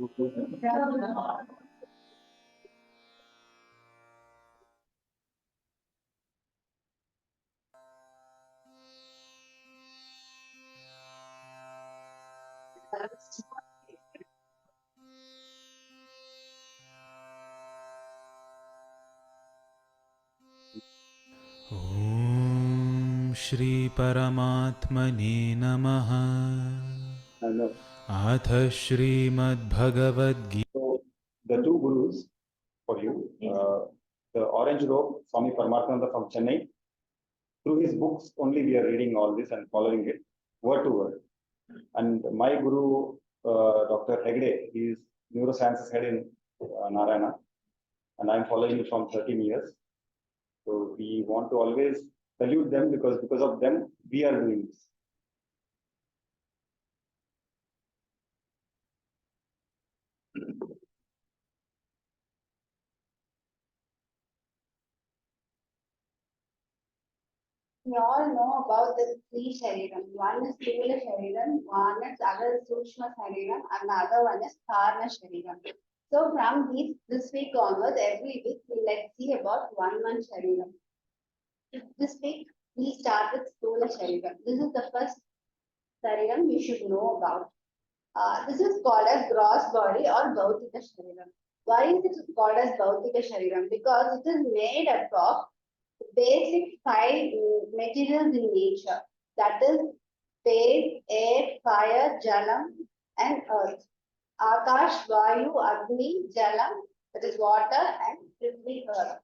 ॐ श्री परमात्मने नमः। अथ Shrimad Bhagavad Gita. So the two gurus for you, the orange robe, Swami Paramatmananda from Chennai. Through his books only we are reading all this and following it word to word. And my guru, Dr. Hegde, he is neurosciences head in Narayana, and I'm following it from 13 years. So we want to always salute them because of them we are doing this. We all know about the three shariram. One is Sthula Shariram, one is other Sukshma Shariram, and the other one is Karna Shariram. So from this week onwards, every week let's see about one Shariram. This week we start with Sthula Shariram. This is the first Shariram we should know about. This is called as gross body or Bhautika Shariram. Why is it called as Bhautika Shariram? Because it is made up of basic five materials in nature, that is space, air, fire, jalam, and earth. Akash, Vayu, Agni, Jalam, that is water, and Prithvi, earth.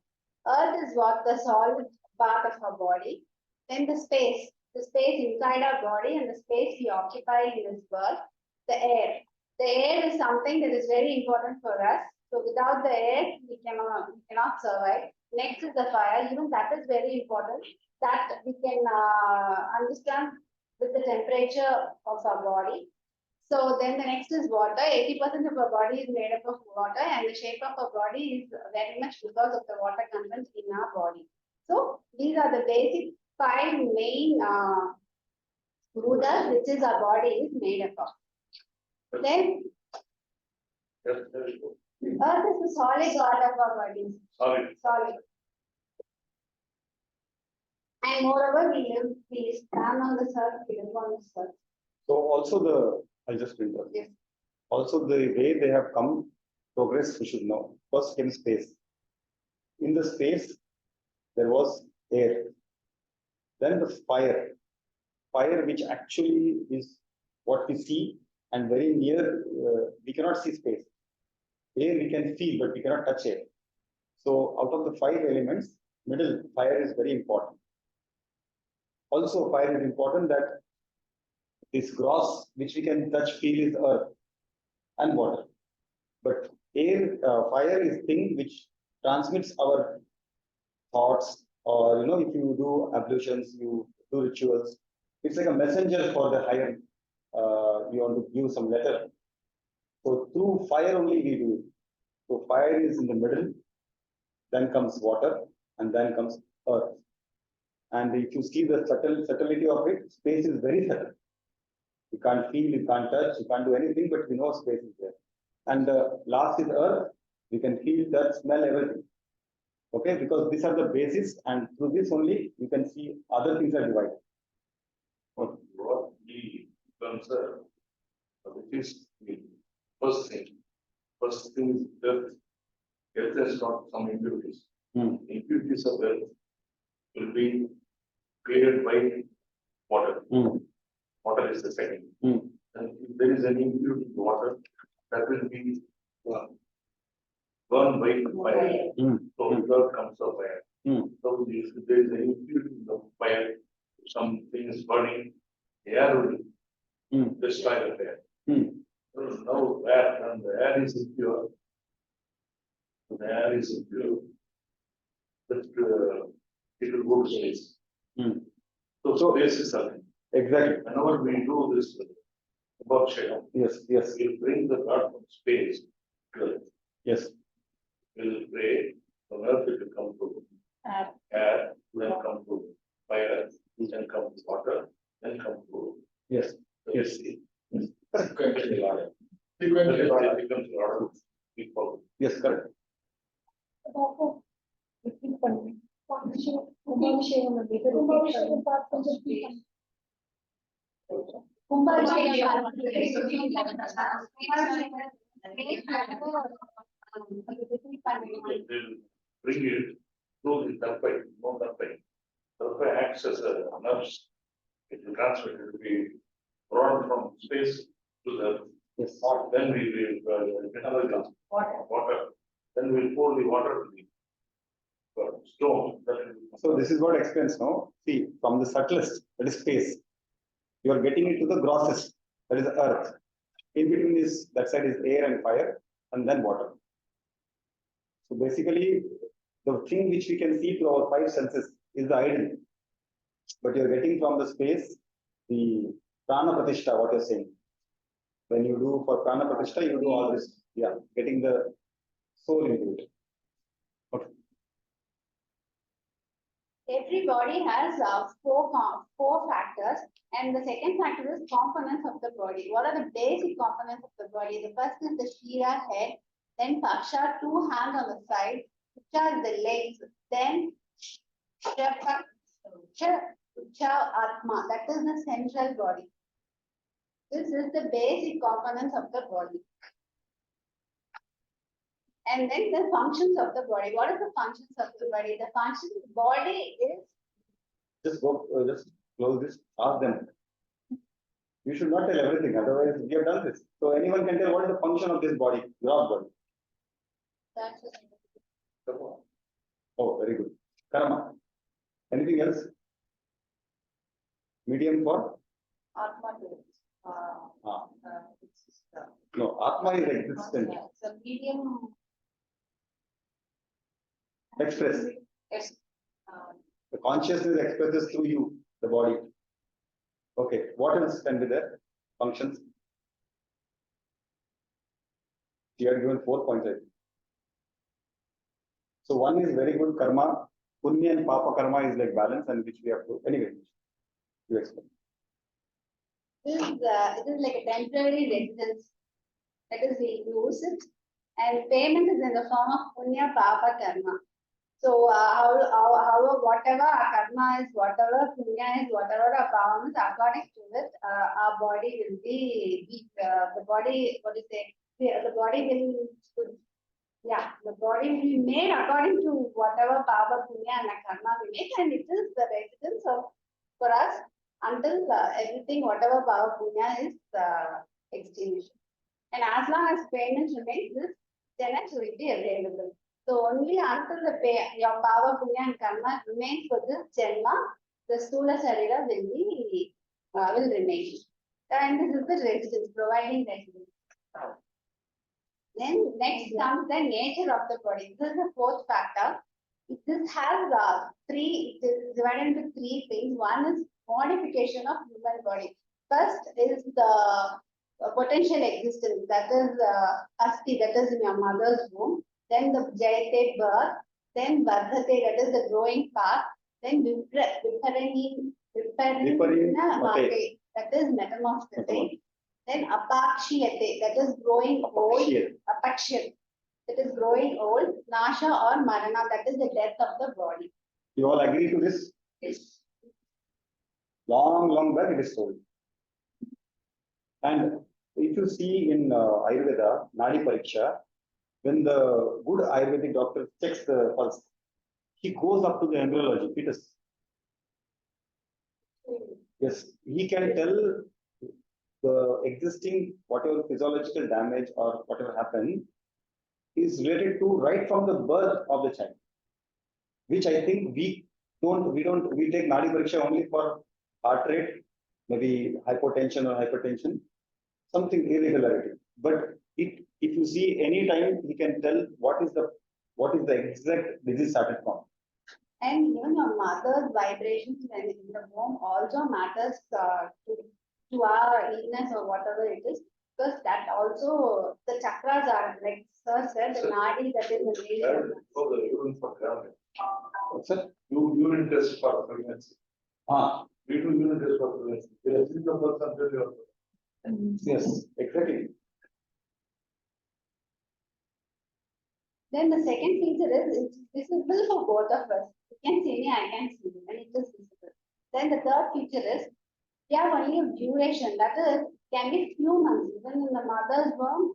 Earth is what the solid part of our body. Then the space inside our body and the space we occupy in this world. The air. The air is something that is very important for us. So without the air, we cannot survive. Next is the fire. Even that is very important. That we can understand with the temperature of our body. So then the next is water. 80% of our body is made up of water, and the shape of our body is very much because of the water content in our body. So these are the basic five main bhutas which is our body is made up of. Then earth is the solid part of our body. Solid. And moreover, we stand on the earth, we live on this earth. So also I'll just read that. Yes. Also the way they have come, progress we should know. First came space. In the space, there was air. Then the fire. Fire which actually is what we see, and very near, we cannot see space. Air we can feel, but we cannot touch air. So out of the five elements, middle, fire is very important. Also fire is important that this gross, which we can touch, feel, is earth and water. But air, fire is thing which transmits our thoughts, or if you do ablutions, you do rituals, it's like a messenger for the higher. You want to give some letter. So through fire only we do it. So fire is in the middle, then comes water, and then comes earth. And if you see the subtlety of it, space is very subtle. You can't feel, you can't touch, you can't do anything, but we know space is there. And the last is earth. We can feel, touch, smell, everything. Okay, because these are the basis, and through this only you can see other things are divided. What the concern, which is the first thing. First thing is earth. Earth has got some impurities. Impurities of earth will be created by water. Water is the second. And if there is any impurity in water, that will be burned by fire. So earth comes of fire. So if there is any impurity in the fire, something is burning, the air will destroy the fire. So now air, and the air is impure. The air is impure. But it will go to space. So space is something. Exactly. Whenever we do this about Shaya, Yes. we'll bring the God from space to earth. Yes. We'll pray from earth it will come to air, then come to fire, then come to water, then come to Yes. the sea. Yes. Sequentially. It becomes is a lot of people. Yes, correct. They'll bring it through the turpine, no turpine. Turpine acts as a nurse. It will transfer, it will be brought from space to the Yes. pot. Then we will, another glass, water. Then we'll pour the water to the stone. That will- So this is what explains, no? See, from the subtlest, that is space, you are getting into the grossest, that is earth. In between this, that side is air and fire, and then water. So basically, the thing which we can see through our five senses is the ideal. But you're getting from the space, the prana pratishtha, what you're saying. When you do for prana pratishtha, you do all this, yeah, getting the soul into it. Okay. Every body has four factors, and the second factor is components of the body. What are the basic components of the body? The first is the Shira, head, then Paksha, two hands on the side, Ucha, the legs, then Ucha, Atma, that is the central body. This is the basic components of the body. And then the functions of the body. What are the functions of the body? The function of the body is Just go, just close this, ask them. You should not tell everything, otherwise we have done this. So anyone can tell what is the function of this body, gross body. Oh, very good. Karma. Anything else? Medium for? Atma. No, Atma is existent. So medium. Express. Yes. The consciousness expresses through you, the body. Okay, what else can be there? Functions. You are given 4 points. So one is very good karma. Punya and papa karma is like balance, and which we have to. Anyway, you explain. It is like a temporary residence. That is, we use it, and payment is in the form of punya, papa, karma. So, whatever our karma is, whatever punya is, whatever our papa is, according to it, our body will be the body. What is it? The body will. Yeah, the body will be made according to whatever papa, punya, and karma we make, and it is the residence of for us until everything, whatever papa, punya is extinguished. And as long as payment remains, this tenant will be available. So only until the your papa, punya, and karma remains for this janma, the stula sarira will remain. And this is the residence, providing residence. Then next comes the nature of the body. This is the fourth factor. This has three, it is divided into three things. One is modification of human body. First is the potential existence, that is asti, that is in your mother's womb. Then the jayate, birth. Then vardhate, that is the growing part. Then viparina mate, that is metamorphosis. Then apakshiyate, that is growing old. Apakshiyate, that is growing old. Nasha or marana, that is the death of the body. You all agree to this? Yes. Long back it is told. And if you see in Ayurveda, Nadi Pariksha, when the good Ayurvedic doctor checks the pulse, he goes up to the embryology, fetus. Yes, he can tell the existing whatever physiological damage or whatever happened is related to right from the birth of the child, which I think we take Nadi Pariksha only for heart rate, maybe hypotension or hypertension, something irregularity. But if you see any time, he can tell what is the exact disease started from. And even your mother's vibrations when in the womb also matters to our illness or whatever it is, because that also the chakras are like sir said, the nadi, that is the nature. For the urine for gravity. Sir? Urine test for pregnancy. We do urine test for pregnancy. There are 6 of us until you are. Yes, exactly. Then the second feature is it's visible for both of us. You can see me, I can see you, and it is visible. Then the third feature is we have only a duration, that is, can be few months. Even in the mother's womb,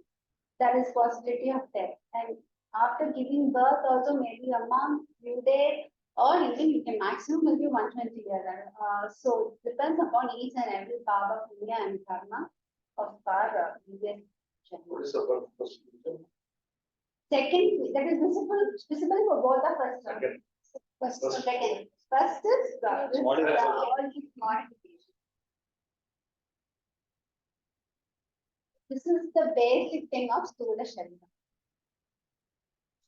there is possibility of death. And after giving birth, also maybe a month, few days, or even you can maximum will be 120 years. So it depends upon each and every power, punya and karma of our previous What generation. is the first feature? Second, that is visible for both of us. Second. Second. First is all these modifications. This is the basic thing of Stula Sharira.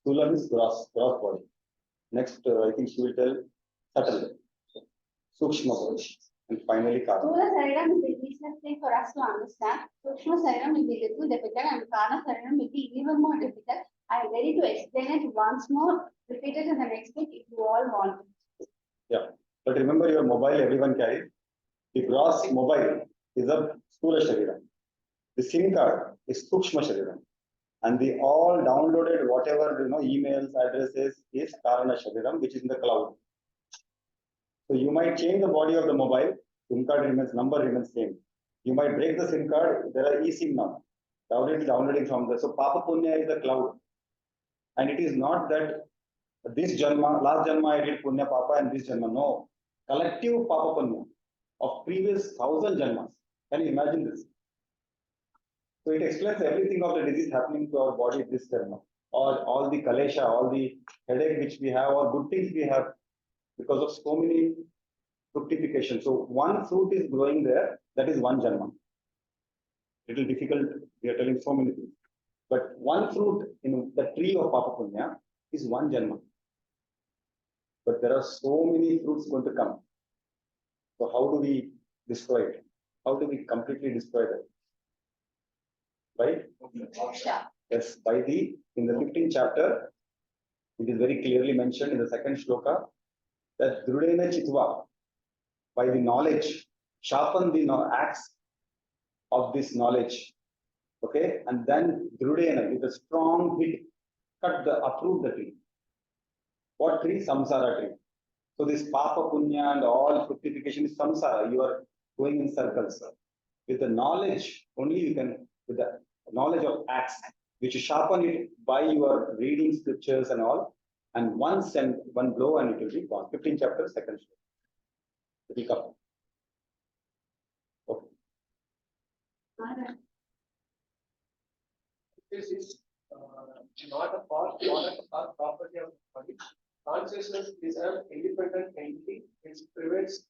Stula is gross body. Next, I think she will tell subtle, Sukshma body, and finally Karma. Stula Sharira is the easiest thing for us to understand. Sukshma Sharira will be little difficult and Karma Sharira will be even more difficult. I am ready to explain it once more, repeat it in the next week if you all want. Yeah, but remember your mobile everyone carries. The gross mobile is a Stula Sharira. The SIM card is Sukshma Sharira. And the all downloaded whatever emails, addresses is Karana Shariram, which is in the cloud. So you might change the body of the mobile, SIM card remains, number remains same. You might break the SIM card, there are eSIM now. Downloading from the, so Papa Punya is the cloud. And it is not that this Janma, last Janma I did Punya Papa and this Janma. No. Collective Papa Punya of previous 1,000 Janmas. Can you imagine this? So it explains everything of the disease happening to our body this Janma. Or all the kalesha, all the headache which we have, or good things we have because of so many fructification. So one fruit is growing there, that is one Janma. Little difficult, we are telling so many things. But one fruit in the tree of Papa Punya is one Janma. But there are so many fruits going to come. So how do we destroy it? How do we completely destroy that? By? Yes, by in the 15th chapter, it is very clearly mentioned in the second shloka that Drudena Chitva, by the knowledge, sharpen the axe of this knowledge. Okay, and then Drudena, with a strong hit, uproot the tree. What tree? Samsara tree. So this Papa Punya and all fructification is samsara. You are going in circles. With the knowledge, only you can, with the knowledge of acts, which you sharpen it by your reading scriptures and all, and one blow and it will be gone. 15th chapter, second shloka. It will come. Okay. This is not a property of the body. Consciousness is an independent entity which pervades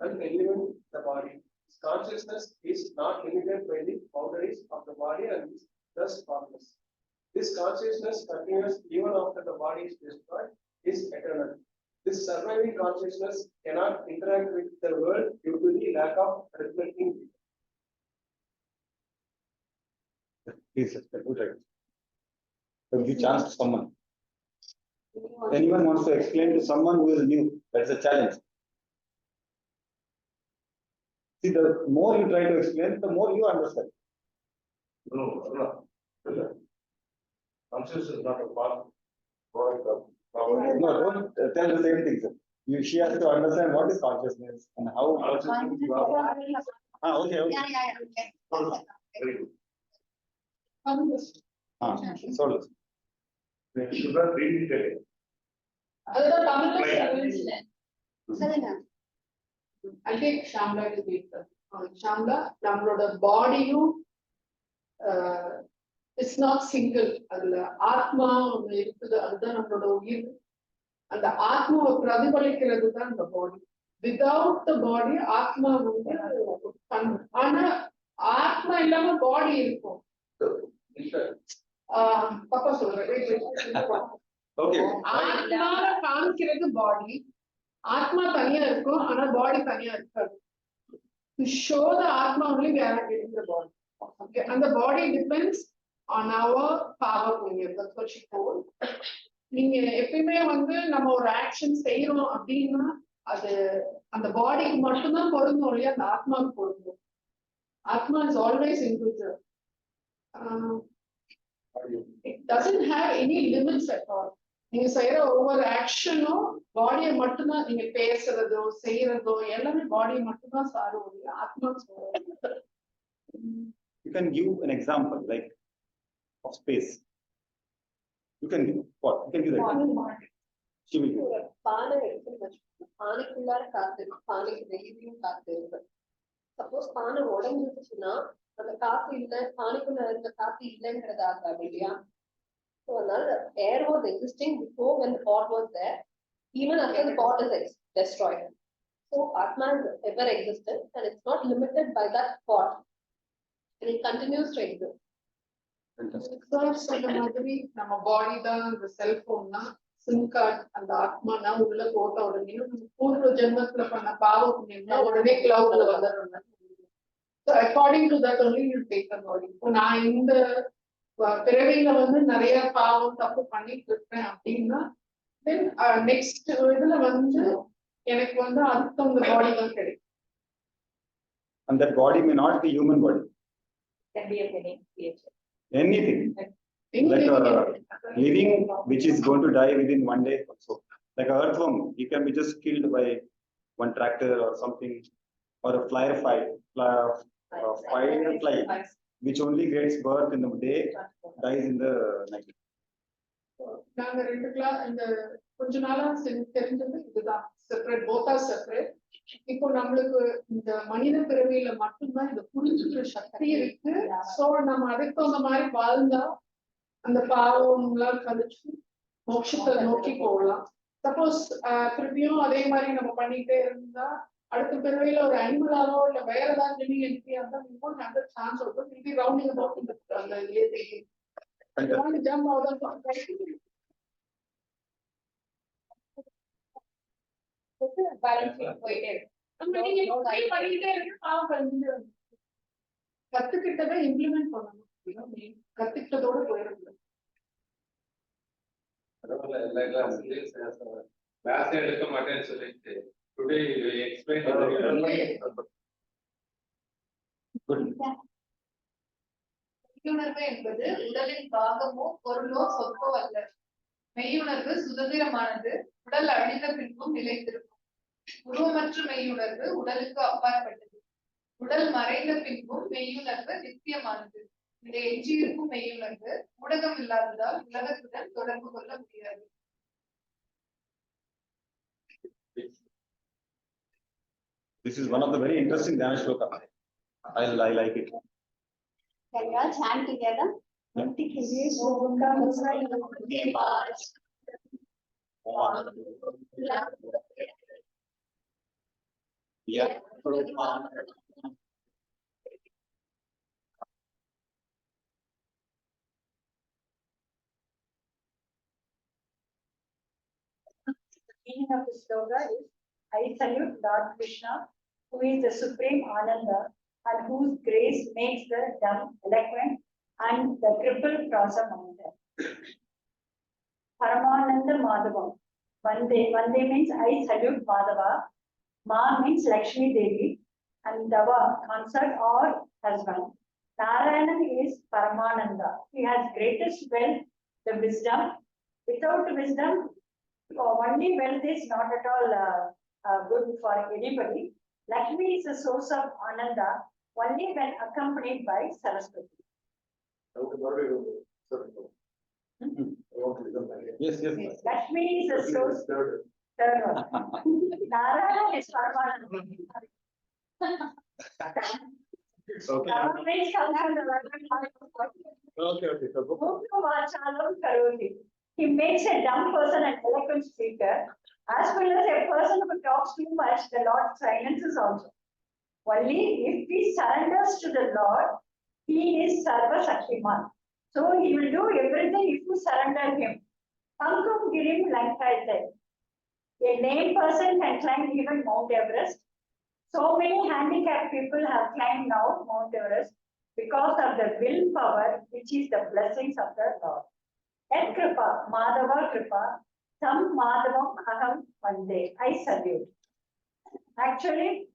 and elements the body. Consciousness is not limited by the boundaries of the body and is thus formless. This consciousness continues even after the body is destroyed, is eternal. This surviving consciousness cannot interact with the world due to the lack of reflecting. Please, give chance to someone. Anyone wants to explain to someone who is new? That's a challenge. See, the more you try to explain, the more you understand. No. Consciousness is not a part. No, don't tell the same thing, sir. She has to understand what is consciousness and how. Okay. Yeah. Very good. So They should not read it. అంటే శ్యామ్లాకి శ్యామ్లా நம்மளோட பாடியும் it's not single அதுல ஆத்மா ஒண்ணு இருக்குது அதுதான் நம்மளோட உயிர் அந்த ஆத்மாவை பிரதிபலிக்கிறது தான் இந்த பாடி வித்வுட் த பாடி ஆத்மா வந்து ஆனா ஆத்மா இல்லாம பாடி இருக்கும் தப்பா சொல்றேன் ஆத்மாவை காமிக்கிறது பாடி ஆத்மா தனியா இருக்கும் ஆனா பாடி தனியா இருக்காது to show the atma only we are getting the body okay and the body depends on our power punya that's what she told நீங்க எப்பவுமே வந்து நம்ம ஒரு ஆக்ஷன் செய்யறோம் அப்படின்னா அது அந்த பாடிக்கு மட்டும்தான் பொருந்தும் இல்லையா அந்த ஆத்மாவுக்கு பொருந்தும் ஆத்மா is always individual doesn't have any limits at all. நீங்க செய்யற ஒவ்வொரு ஆக்ஷனும் பாடியை மட்டும்தான், நீங்க பேசுறதோ செய்யறதோ எல்லாமே பாடியை மட்டும்தான் சாரும், ஆத்மா சாரும். You can give an example like of space. You can give what? You can give that. She will give. பானை இருக்குன்னு வச்சுக்கோங்க, பானைக்குள்ளார காத்து இருக்கு, பானைக்கு வெளியிலயும் காத்து இருக்கு. சப்போஸ் பானை உடைஞ்சிருச்சுன்னா அந்த காத்து இல்ல, பானைக்குள்ள இருந்த காத்து இல்லைன்றது ஆகாது இல்லையா? So அதனால air was existing before when the pot was there, even after the pot is destroyed. So Atma is ever existent and it's not limited by that pot. And it continues to exist. சொன்ன மாதிரி நம்ம பாடி தான் அந்த செல்போன்னா sim card, அந்த ஆத்மானா உள்ள போட்ட உடனே நம்ம பூர்வ ஜென்மத்துல பண்ண பாவ புண்ணியம்னா உடனே கிளவுட்ல வந்துடுறோம். According to that only you take the body. இப்போ நான் இந்த பிறவியில வந்து நிறைய பாவம் தப்பு பண்ணிட்டு இருக்கேன் அப்படின்னா தென் நெக்ஸ்ட் இதுல வந்து எனக்கு வந்து அதுக்கு அந்த பாடி தான் கிடைக்கும். And that body may not be human body. Can be a living creature. Anything. Like a living which is going to die within one day also. Like an earthworm, he can be just killed by one tractor or something, or a fly, which only gets birth in the day, dies in the night. நாங்க ரெண்டு class இந்த கொஞ்ச நாளா தெரிஞ்சது இதுதான், separate, both are separate. இப்போ நம்மளுக்கு இந்த மனித பிறவியில மட்டும்தான் இந்த புரிஞ்சுக்கிற சக்தி இருக்கு. சோ நம்ம அதுக்கு தகுந்த மாதிரி வாழ்ந்தா அந்த பாவம் எல்லாம் கழிச்சு மோட்சத்தை நோக்கி போகலாம். சப்போஸ் திருப்பியும் அதே மாதிரி நம்ம பண்ணிட்டே இருந்தா அடுத்த பிறவியில ஒரு அனிமலாவோ இல்ல வேற ஏதாவது லிவிங் என்டிட்டியா இருந்தா we won't have the chance of maybe rounding about in the இதுலயே want to jump out of கத்துக்கிட்டதை இம்ப்ளிமெண்ட் பண்ணணும். கத்துக்கிட்டதோட போயிடணும். கிளாஸ் எடுக்க மாட்டேன்னு சொல்லிட்டு today you explain மெய்யுணர்வு என்பது உடலின் பாகமோ பொருளோ சொத்தோ அல்ல. மெய்யுணர்வு சுதந்திரமானது, உடல் அழிந்த பின்பும் நிலைத்திருக்கும். உருவமற்ற மெய்யுணர்வு உடலுக்கு அப்பாற்பட்டது. உடல் மறைந்த பின்பும் மெய்யுணர்வு நித்தியமானது. இந்த எஞ்சியிருக்கும் மெய்யுணர்வு ஊடகம் இல்லாததால் உலகத்துடன் தொடர்பு கொள்ள முடியாது. This is one of the very interesting Dhyana shloka. I like it. Can you all chant together? Yeah. Meaning of the slogan is, I salute Lord Krishna, who is the supreme Ananda and whose grace makes the dumb eloquent and the crippled prosper. Paramananda Madhavam. Vande means I salute Madhava. Ma means Lakshmi Devi and Dava, consort or husband. Narayana is Paramananda. He has greatest wealth, the wisdom. Without wisdom, only wealth is not at all good for anybody. Lakshmi is a source of Ananda only when accompanied by Saraswati. Yes. Lakshmi is a source. Third one. Narayana is Paramananda. Okay. He makes a dumb person an eloquent speaker, as well as a person who talks too much. The Lord silences also. Only if he surrenders to the Lord, he is Sarva Shaktiman. So he will do everything if you surrender him. Pankum Girim Lankaitai. A lame person can climb even Mount Everest. So many handicapped people have climbed now Mount Everest because of the willpower, which is the blessings of the Lord. And Kripa, Madhava Kripa, Sam Madhavam Aham Vande. I salute. Actually,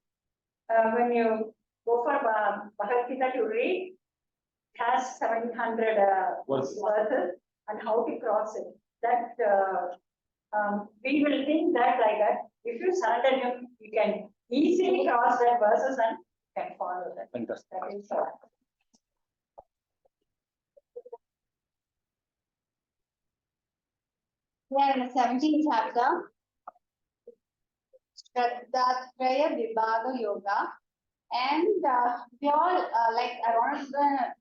when you go for Bhagavad Gita to read, it has 700 verses. and how to cross it. That we will think that like that. If you surrender him, you can easily cross that verses and can follow that. Fantastic. That is We are in the 17th chapter. Shraddhatraya Vibhaga Yoga. And we all, like, I wanted the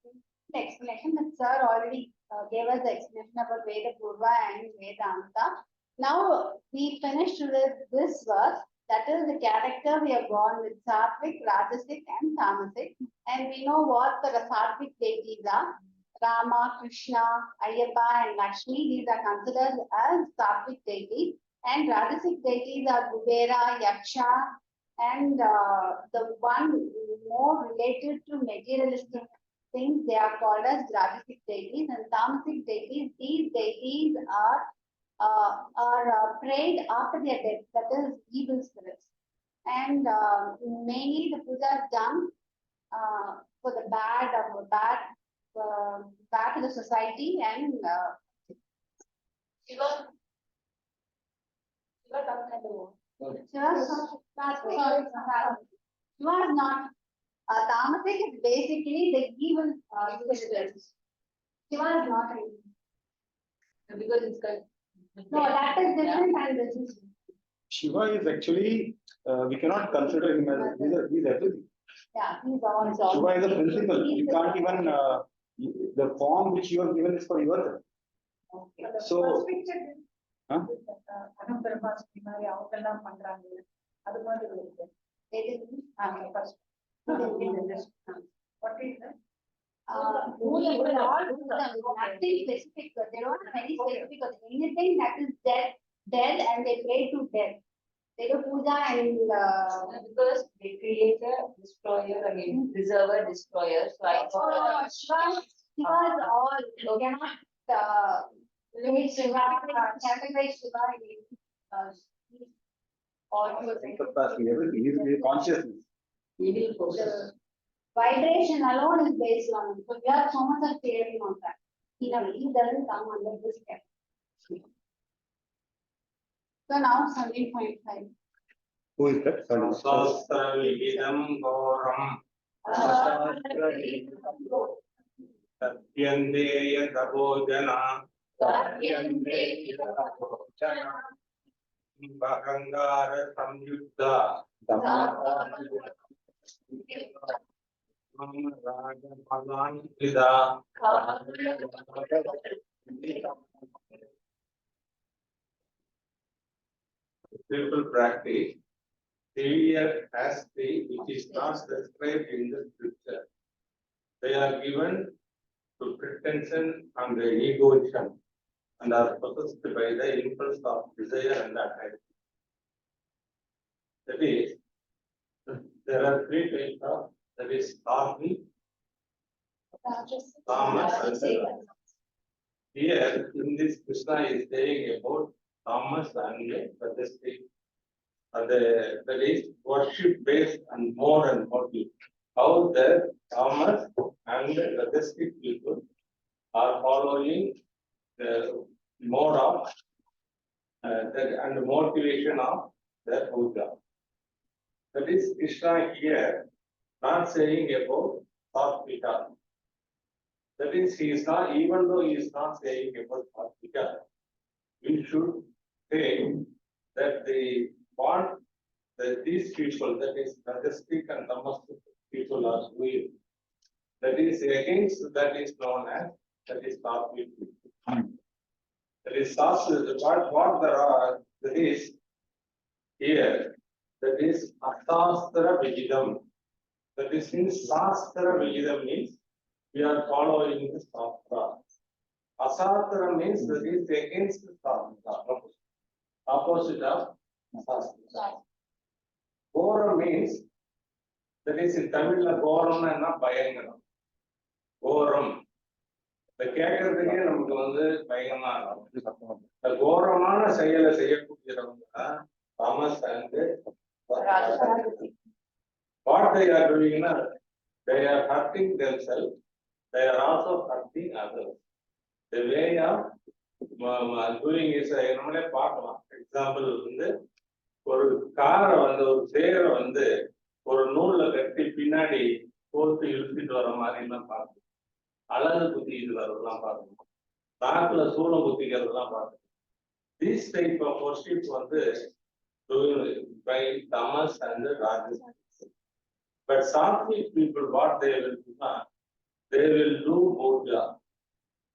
explanation that sir already gave us the explanation about Veda Purva and Vedanta. Now we finished with this verse. That is the character we have gone with Satvic, Rajasic and Tamasic. And we know what the Satvic deities are. Rama, Krishna, Ayyappa and Lakshmi. These are considered as Satvic deities. And Rajasic deities are Kubera, Yaksha, and the one more related to materialistic things, they are called as Rajasic deities. And Tamasic deities, these deities are prayed after their death, that is evil spirits. And mainly the puja is done for the bad to the society. And Shiva doesn't have the word. Shiva is not. Tamasic is basically the evil spirits. Shiva is not an evil. Because it's good. No, that is different and this is. Shiva is actually, we cannot consider him as, he's everything. Yeah, he's all. Shiva is a principle. You can't even, the form which you have given is for yourself. okay. So, First picture, huh? Anubrahmasthi Mari Avakallam Pandranga. Adu Mari irukke. It is. First. What is that? Nothing specific. They don't have any specific. Anything that is dead, and they pray to death. They do puja and. Because they create a destroyer again, preserver, destroyer. So I thought. Shiva is all. You cannot limit Shiva, categorize Shiva. Everything, he is consciousness. Evil forces. The vibration alone is based on it. So we have so much of theory on that. He doesn't come under this category. So now 17.5. Who is that? Sastra-vihidam goram Satyande yadabojana Bhagangara samyukta Raja Vida People practice failure as which is not described in the scripture. They are given to pretension and the egoism and are possessed by the impulse of desire and attachment. That is, there are three types of, that is, Satvic, Tamas, and Rajasic. Here, in this Krishna is saying about Tamas and Rajasic. That is worship based and more and more people. How the Tamas and Rajasic people are following the mode of and the motivation of their puja. That is Krishna here not saying about Satvika. That is, he is not, even though he is not saying about Satvika, we should say that the what that these people, that is Rajasic and Tamasic people are doing, that is against that is known as, that is Satvik. That is what there are, that is here, that is Asastra Vijidam. That is means Sastra Vijidam means we are following the Sastra. Asastra means that is against the Sastra, opposite of Sastra. Goram means that is in Tamil Goram and not Bayanganam. Goram. The கேட்கறதுக்கே நமக்கு வந்து பயங்கரமா இருக்கும். இந்த கோரமான செயலை செய்யக்கூடியவங்க Thomas and what they are doing now, they are hurting themselves, they are also hurting others. The way of doing is நம்மளே பார்க்கலாம். எக்ஸாம்பிள் வந்து ஒரு காரை வந்து ஒரு சேரை வந்து ஒரு நூல்ல கட்டி பின்னாடி போட்டு இழுத்துட்டு வர மாதிரி எல்லாம் பார்க்கணும். அழகு குத்திட்டு வரதெல்லாம் பார்க்கணும். நாக்குல சூளம் குத்திக்கிறதுலாம் பார்க்கணும். This type of worship வந்து by Tamas and Rajasic. But Satvic people, what they will do, they will do puja,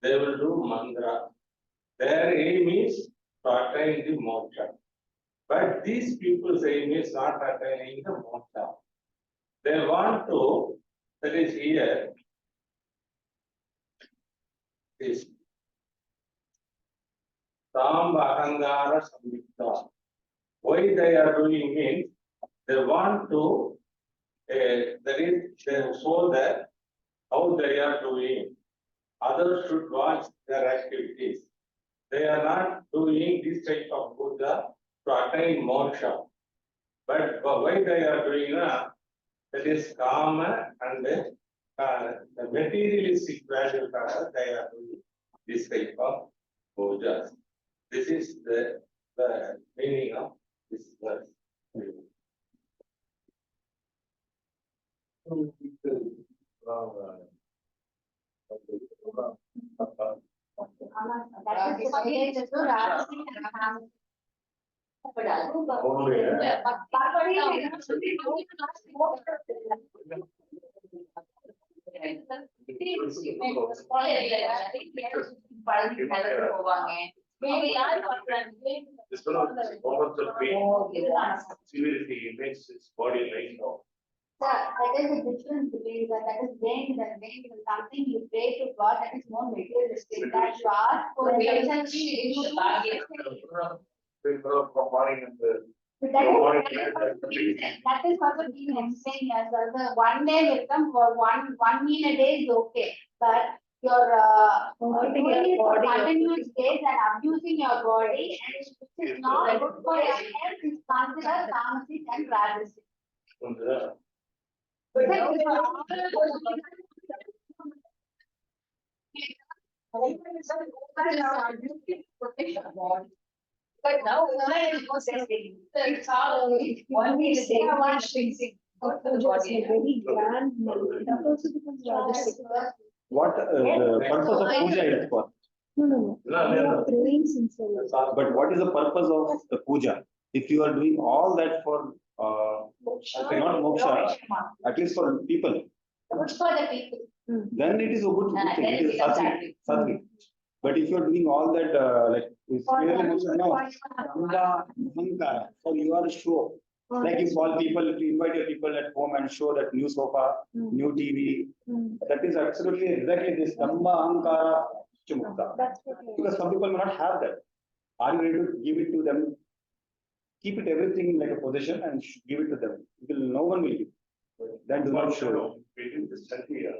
they will do mantra. Their aim is to attain the moksha. But these people's aim is not attaining the moksha. They want to, that is here, this Samba Ahangara Samyukta. Why they are doing means they want to, that is, they show that how they are doing. Others should watch their activities. They are not doing this type of puja to attain moksha. But why they are doing that is kama and the materialistic value they are doing this type of pujas. This is the meaning of this verse. That is related to Rajasic and Tamasic. This one of the moments of pain, severity makes its body light down. That is the difference between that is vain and vain is something you pray to God that is more materialistic. That you ask for From morning and the. That is also being explained as well. One day will come for one meal a day is okay, but you're doing it for continuous days and abusing your body, and which is not good for your health, is considered Tamasic and Rajasic. But now it's all one day they are washing very grand. That also becomes Rajasic. What the purpose of puja is for? No. They are praying sincerely. But what is the purpose of the puja? If you are doing all that for, okay, not moksha, at least for people, Good for the people. then it is a good thing. It is Satvic. But if you are doing all that, like it's clearly mentioned now, Samba Ahankara. So you are a show. Like you call people, you invite your people at home and show that new sofa, new TV. That is absolutely exactly this Samba Ahankara Chumukta. That's what Because some people may not have that. Are you ready to give it to them? Keep it everything like a possession and give it to them. No one will give. Then do not show. Within the Satvic.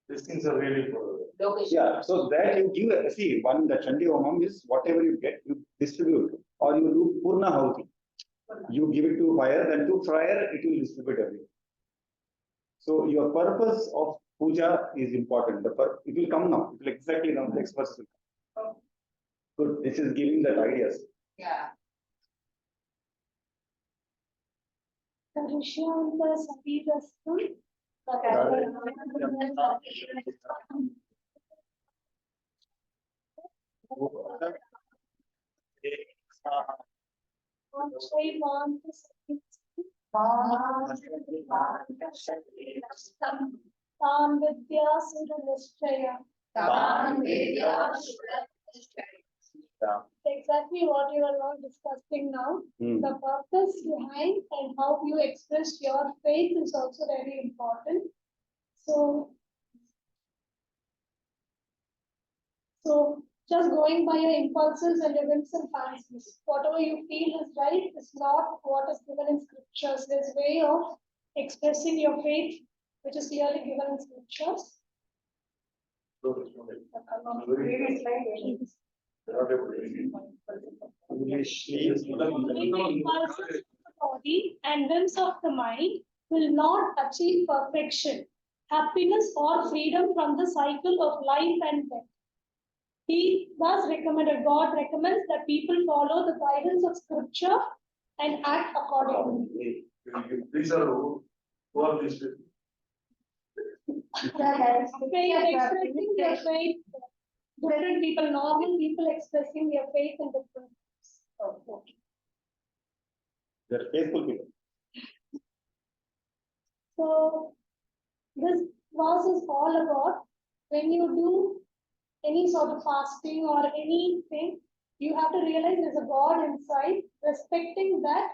These things are really for. Yeah, so that you give, see, one, the Chandi Homam is whatever you get, you distribute, or you do Purna Hauti. You give it to fire, then to fire, it will distribute everything. So your purpose of puja is important. It will come now. It will exactly now. The next verse will come. Good. This is giving that ideas. Yeah. Exactly what you are all discussing now. The purpose behind and how you express your faith is also very important. So just going by your impulses and your whims and fancies, whatever you feel is right is not what is given in scriptures. There's a way of expressing your faith which is clearly given in scriptures. Previous slide. Body and whims of the mind will not achieve perfection happiness or freedom from the cycle of life and death. He thus recommended, God recommends that people follow the guidance of scripture and act accordingly. These are who are these people? Expressing their faith, different people, normal people expressing their faith in different ways. Oh, okay. They're faithful people. So this verse is all about when you do any sort of fasting or anything, you have to realize there's a God inside, respecting that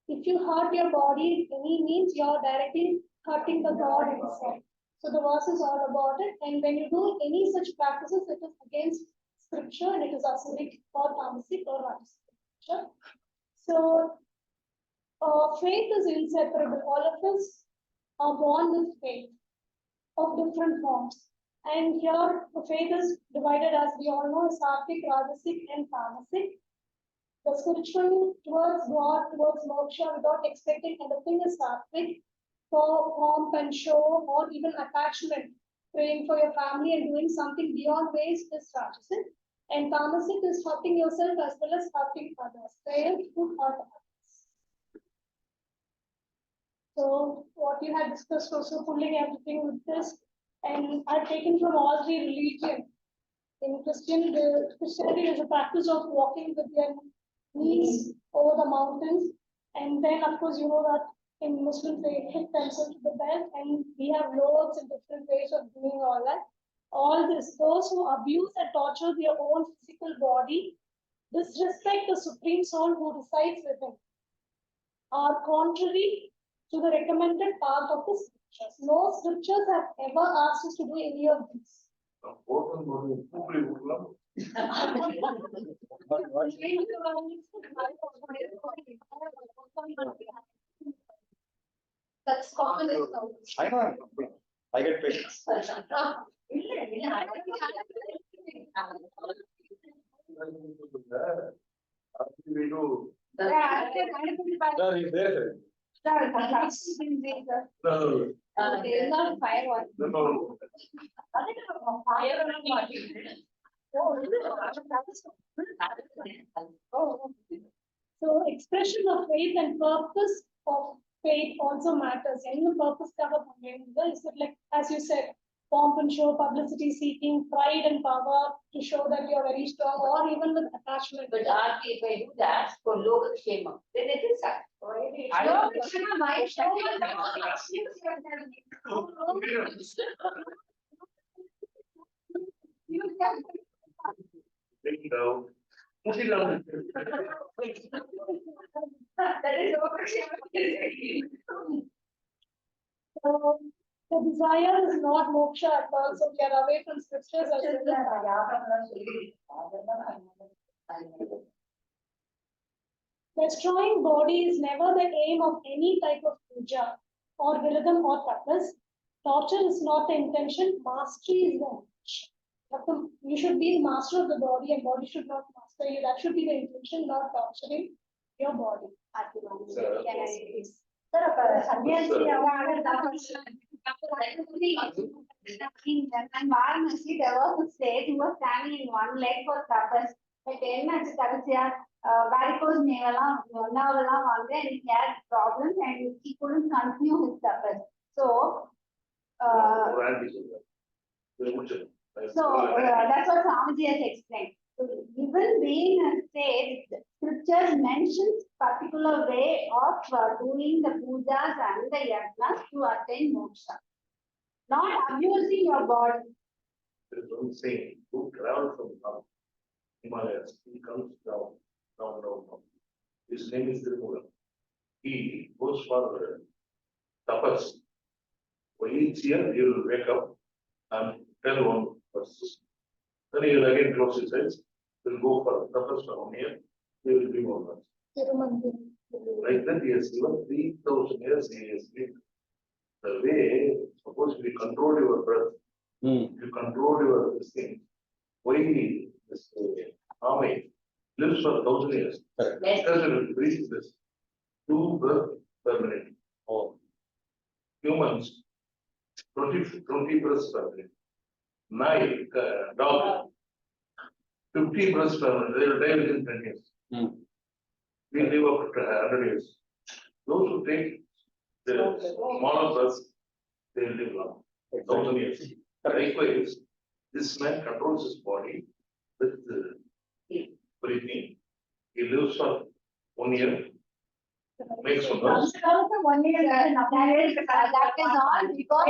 if you hurt your body in any means, you're directly hurting the God inside. So the verse is all about it. And when you do any such practices, it is against scripture and it is Satvic or Tamasic or Rajasic. So faith is inseparable. All of us are born with faith of different forms. And here the faith is divided, as we all know, Satvic, Rajasic and Tamasic. The spiritual towards God, towards moksha without expecting anything is Satvic. For pomp and show or even attachment, praying for your family and doing something beyond ways is Rajasic. And Tamasic is hurting yourself as well as hurting others. Prayer to hurt others. So what you had discussed also, pulling everything with this, and I've taken from all three religions. In Christianity is a practice of walking with their knees over the mountains, and then of course you know that in Muslims they hit themselves to the bed, and we have loads and different ways of doing all that. All this, those who abuse and torture their own physical body, disrespect the supreme soul who resides within, are contrary to the recommended path of the scriptures. No scriptures have ever asked us to do any of these. That's common. I know. I get paid. We do. Sir, is there? No, Fire one. no. So expression of faith and purpose of faith also matters. Any purpose is it like, as you said, pomp and show, publicity seeking, pride and power to show that you are very strong, or even with attachment. But if I do that for local shema, then it is that. You can. Take it out. Put it on. That is So the desire is not moksha at all, so we are away from scriptures as well. Destroying body is never the aim of any type of puja or viradam or tapas. Torture is not the intention, mastery is the intention. You should be the master of the body and body should not master you. That should be the intention, not torturing your body. In Varanasi, there was a state who was standing in one leg for tapas. But varicose nerve and he had problems and he couldn't continue his tapas. So, that's what Swamiji has explained. So, even being a state, scriptures mentions particular way of doing the pujas and the yajnas to attain moksha. Not abusing your body. There is one saying, who travel from Himalayas, he comes down. His name is Tripura. He goes for tapas. For each year, he will wake up and tell one verse. Then he will again close his eyes. He will go for tapas for 1 year. He will give one verse. Like that, he has given 3,000 years. He has lived. The way, suppose you control your breath, you control your thing. Why this army lives for 1,000 years? Because it will breathe this 2 breaths per minute. Humans, 20 breaths per minute. Nine, dog, 50 breaths per minute. They will die within 10 years. We live up to 100 years. Those who take the smaller breaths, they will live long. 1,000 years. Likewise, this man controls his body with breathing. He lives for 1 year. Makes one Comes down to 1 year, that is all because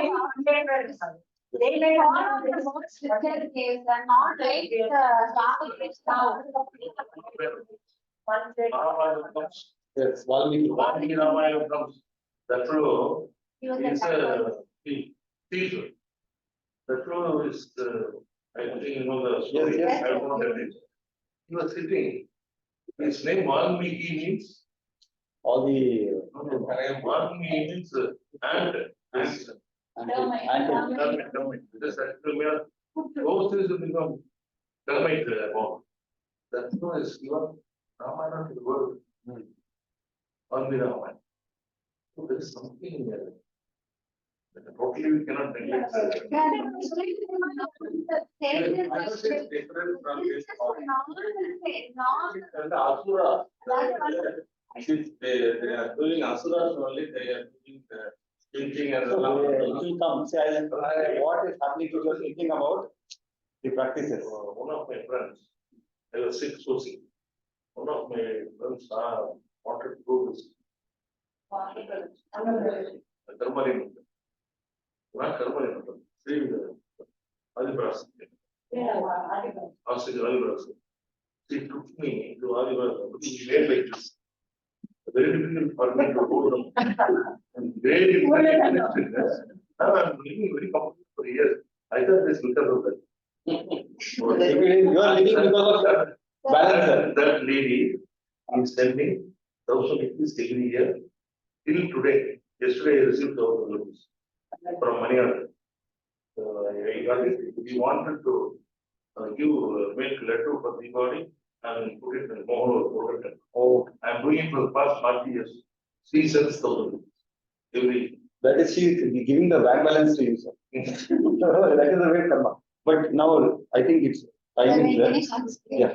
they may not be the most stricter case and not like the now. Ramayana comes. Yes, Valmiki. Valmiki Ramayana comes. That fellow He was is a a thief. That fellow is, I think you know the story. Yes. I don't know that it. He was sitting. His name Valmiki means. All the. Valmiki means ant. Termite. This actually those things will become termite bomb. That fellow is given Ramayana to the world. Valmiki Ramayana. So there is something there. Totally we cannot neglect. Different from this. And the Asura. They are doing Asuras only, they are doing the thinking and It will come. See, what is happening to you thinking about the practices? one of my friends, I was sick, so sick. One of my friends wanted to do this. Thermally. Not thermally, see the Adibras. Oxygen Adibras. She took me to Adibras, he made like this. Very difficult for me to go down. And very difficult to finish this. Now I'm living very comfortable for years. I thought this because of that. You are living because of that balance. That lady is sending 1,000 rupees every year till today. Yesterday I received 1,000 rupees from money order. I got it. If you wanted to give make letter for the body and put it in more product. Oh, I'm doing it for the past 40 years. She sends 1,000 rupees every. that is she giving the bank balance to you, sir. That is the way karma. But now I think it's time is there. Yeah.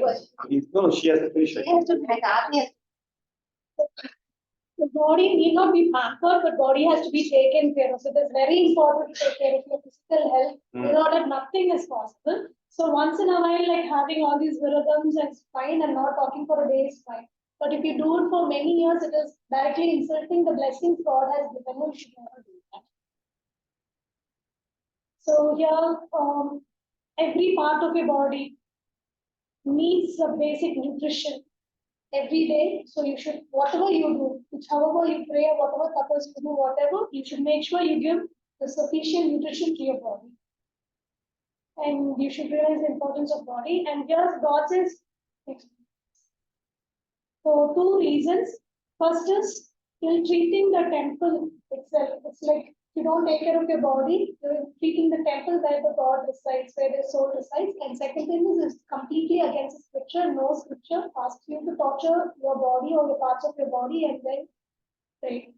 No, she has to finish it. The body need not be pampered, but body has to be taken care of. So it is very important to take care of your physical health. Without it, nothing is possible. So once in a while, like having all these rhythms is fine and not talking for a day is fine. But if you do it for many years, it is directly insulting the blessings God has given you. You should never do that. So here, every part of your body needs a basic nutrition every day. So you should, whatever you do, however you pray, or whatever purpose you do, whatever, you should make sure you give the sufficient nutrition to your body. And you should realize the importance of body. And here God says, for two reasons. First is ill-treating the temple itself. It's like you don't take care of your body, you're treating the temple where the God resides, where the soul resides. And second thing is it's completely against the scripture. No scripture asks you to torture your body or the parts of your body and then pray.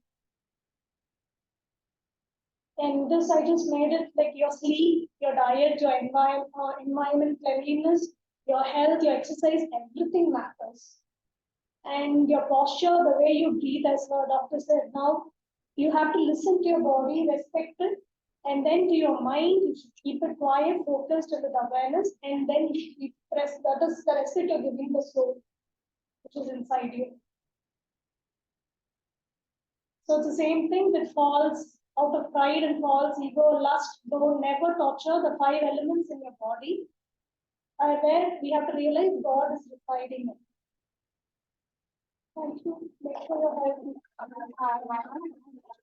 And this I just made it like your sleep, your diet, your environment, cleanliness, your health, your exercise, everything matters. And your posture, the way you breathe, as the doctor said, now you have to listen to your body, respect it, and then to your mind, you should keep it quiet, focused with awareness, and then you should keep pressed. That is the respect you're giving the soul, which is inside you. So it's the same thing that falls out of pride and false ego, lust. Don't never torture the 5 elements in your body. And then we have to realize God is residing it. Thank you. Make sure you're healthy.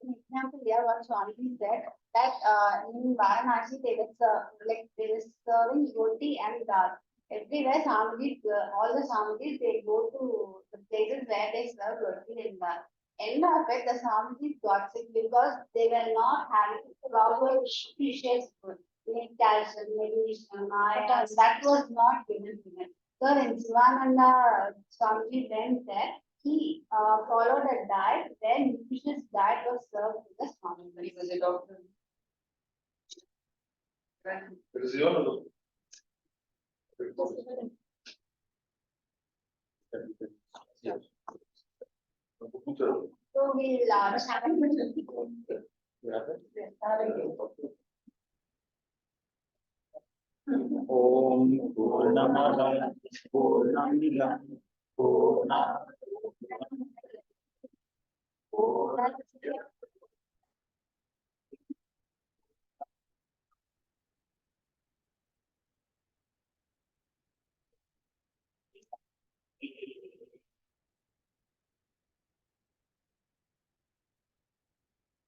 Example here, what Swami said that in Varanasi they were serving roti and dal. Everywhere Samaris, all the Samaris, they go to the places where they serve roti and dal. End of it, the Samaris got sick because they were not having proper nutritious food, like calcium, magnesium, iron. That was not given to them. So when Sivananda Swamiji went there, he followed a diet where nutritious diet was served to the Swami. He was a doctor. It is your. Yeah. So we'll Om Purnamada Purnamidam Purnam